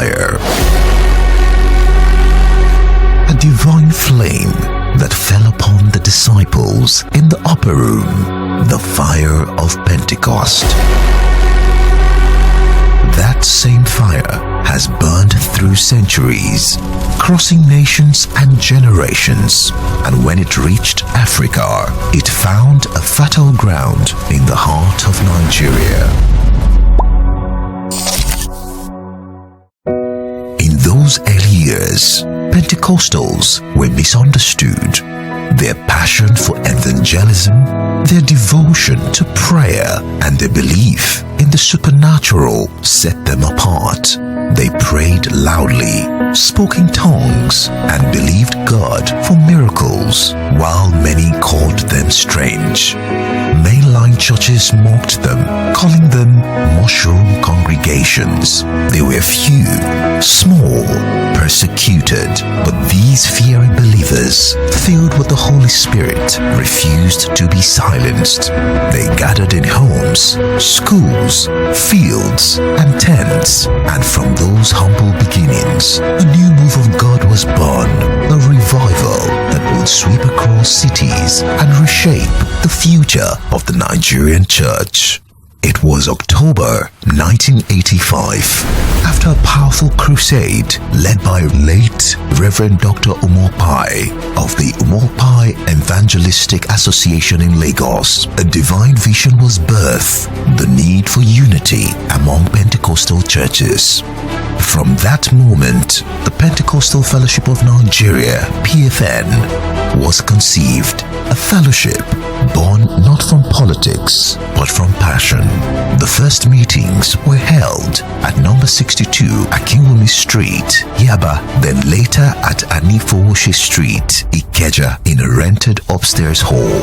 fire. A divine flame that fell upon the disciples in the upper room, the fire of Pentecost. That same fire has burned through centuries, crossing nations and generations, and when it reached Africa, it found a fertile ground in the heart of Nigeria. In those early years, Pentecostals were misunderstood. Their passion for evangelism, their devotion to prayer, and their belief in the supernatural set them apart. They prayed loudly, spoke in tongues, and believed God for miracles, while many called them strange. Mainline churches mocked them, calling them mushroom congregations. They were few, small, persecuted, but these fiery believers, filled with the Holy Spirit, refused to be silenced. They gathered in homes, schools, fields, and tents, and from those humble beginnings, a new move of God was born, a revival that would sweep across cities and reshape the future of the Nigerian church. It was October 1985. After a powerful crusade led by late Reverend Dr. Umopai of the Umopai Evangelistic Association in Lagos, a divine vision was birthed, the need for unity among Pentecostal churches. From that moment, the Pentecostal Fellowship of Nigeria, PFN, was conceived, a fellowship born not from politics, but from passion. The first meetings were held at number 62 Akinwumi Street, Yaba, then later at Anifowoshi Street, Ikeja, in a rented upstairs hall.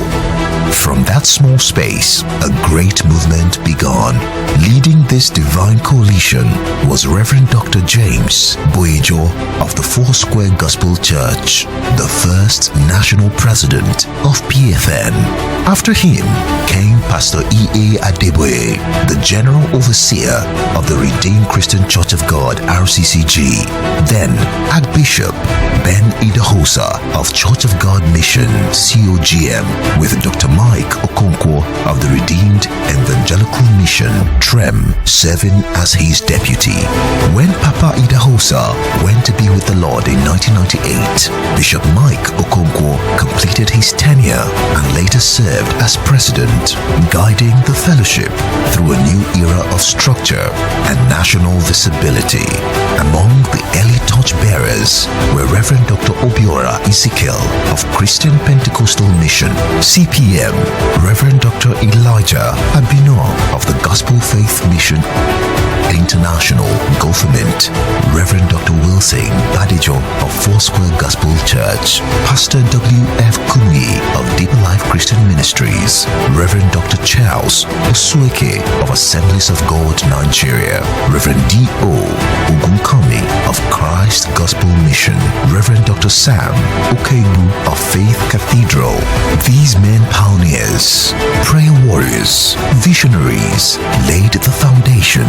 From that small space, a great movement began. Leading this divine coalition was Reverend Dr. James Boejo of the Foursquare Gospel Church, the first national president of PFN. After him came Pastor E.A. Adeboye, the general overseer of the Redeemed Christian Church of God, RCCG. Then Archbishop Ben Idahosa of Church of God Mission, COGM, with Dr. Mike Okonkwo of the Redeemed Evangelical Mission, TREM, serving as his deputy. When Papa Idahosa went to be with the Lord in 1998, Bishop Mike Okonkwo completed his tenure and later served as president, guiding the fellowship through a new era of structure and national visibility. Among the early torchbearers were Reverend Dr. Obiora Ezekiel of Christian Pentecostal Mission, CPM, Reverend Dr. Elijah Abino of the Gospel Faith Mission International Government, Reverend Dr. Wilson Badijo of Foursquare Gospel Church, Pastor W.F. Kumi of Deeper Life Christian Ministries, Reverend Dr. Charles Osueke of Assemblies of God Nigeria, Reverend D.O. Ogunkomi of Christ Gospel Mission, Reverend Dr. Sam Okegbu of Faith Cathedral. These men pioneers, prayer warriors, visionaries laid the foundation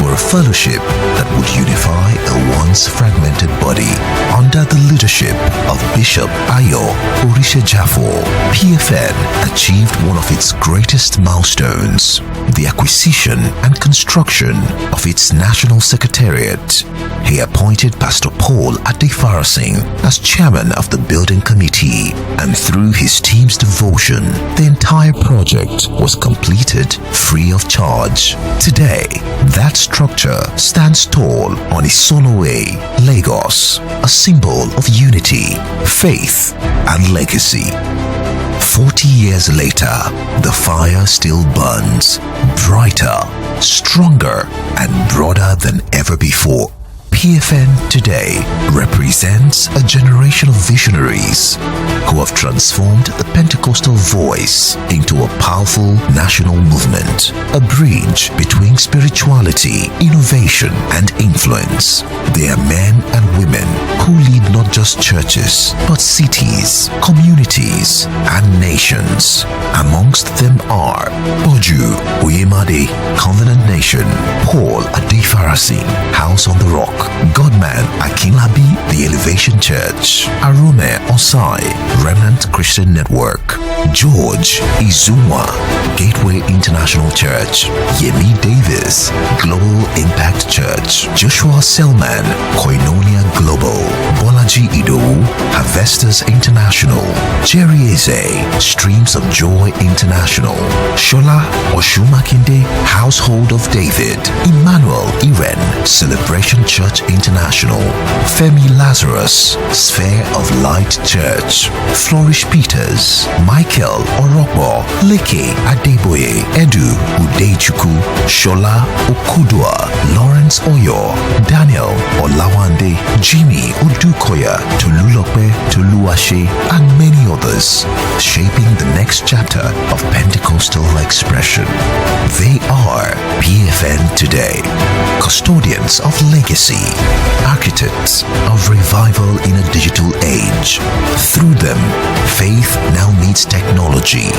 for a fellowship that would unify a once fragmented body. Under the leadership of Bishop Ayo Orishejafo, PFN achieved one of its greatest milestones, the acquisition and construction of its national secretariat. He appointed Pastor Paul Adefarasing as chairman of the building committee, and through his team's devotion, the entire project was completed free of charge. Today, that structure stands tall on Isolowe, Lagos, a symbol of unity, faith, and legacy. 40 years later, the fire still burns, brighter, stronger, and broader than ever before. PFN today represents a generation of visionaries who have transformed the Pentecostal voice into a powerful national movement, a bridge between spirituality, innovation, and influence. They are men and women who lead not just churches, but cities, communities, and nations. Amongst them are Boju Uyemade, Covenant Nation, Paul Adefara Karasin, House on the Rock, Godman Akinlabi, The Elevation Church, Arome Osai, Remnant Christian Network, George Izumwa, Gateway International Church, Yemi Davis, Global Impact Church, Joshua Selman, Koinonia Global, Bolaji Idowu, Harvesters International, Jerry Eze, Streams of Joy International, Shola Oshumakinde, Household of David, Emmanuel Iren, Celebration Church International, Femi Lazarus, Sphere of Light Church, Flourish Peters, Michael Orokbo, Leke Adeboye, Edu Udechukwu, Shola Okudua, Lawrence Oyo, Daniel Olawande, Jimmy Odukoya, Tolulope Toluwashe, and many others, shaping the next chapter of Pentecostal expression. They are PFN today, custodians of legacy, architects of revival in a digital age. Through them, faith now meets technology,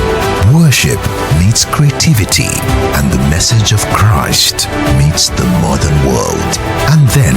worship meets creativity, and the message of Christ meets the modern world. And then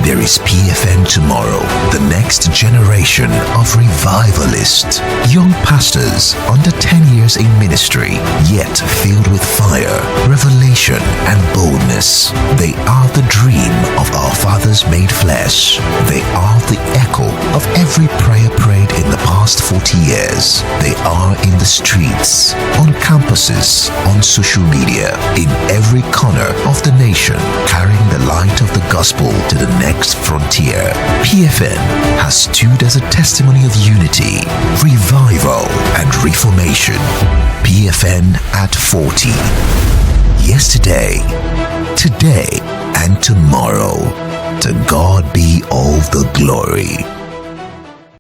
there is PFN Tomorrow, the next generation of revivalists, young pastors under 10 years in ministry, yet filled with fire, revelation, and boldness. They are the dream of our fathers made flesh. They are the echo of every prayer prayed in the past 40 years. They are in the streets, on campuses, on social media, in every corner of the nation, carrying the light of the gospel to the next frontier. PFN has stood as a testimony of unity, revival, and reformation. PFN at 40. Yesterday, today, and tomorrow. To God be all the glory.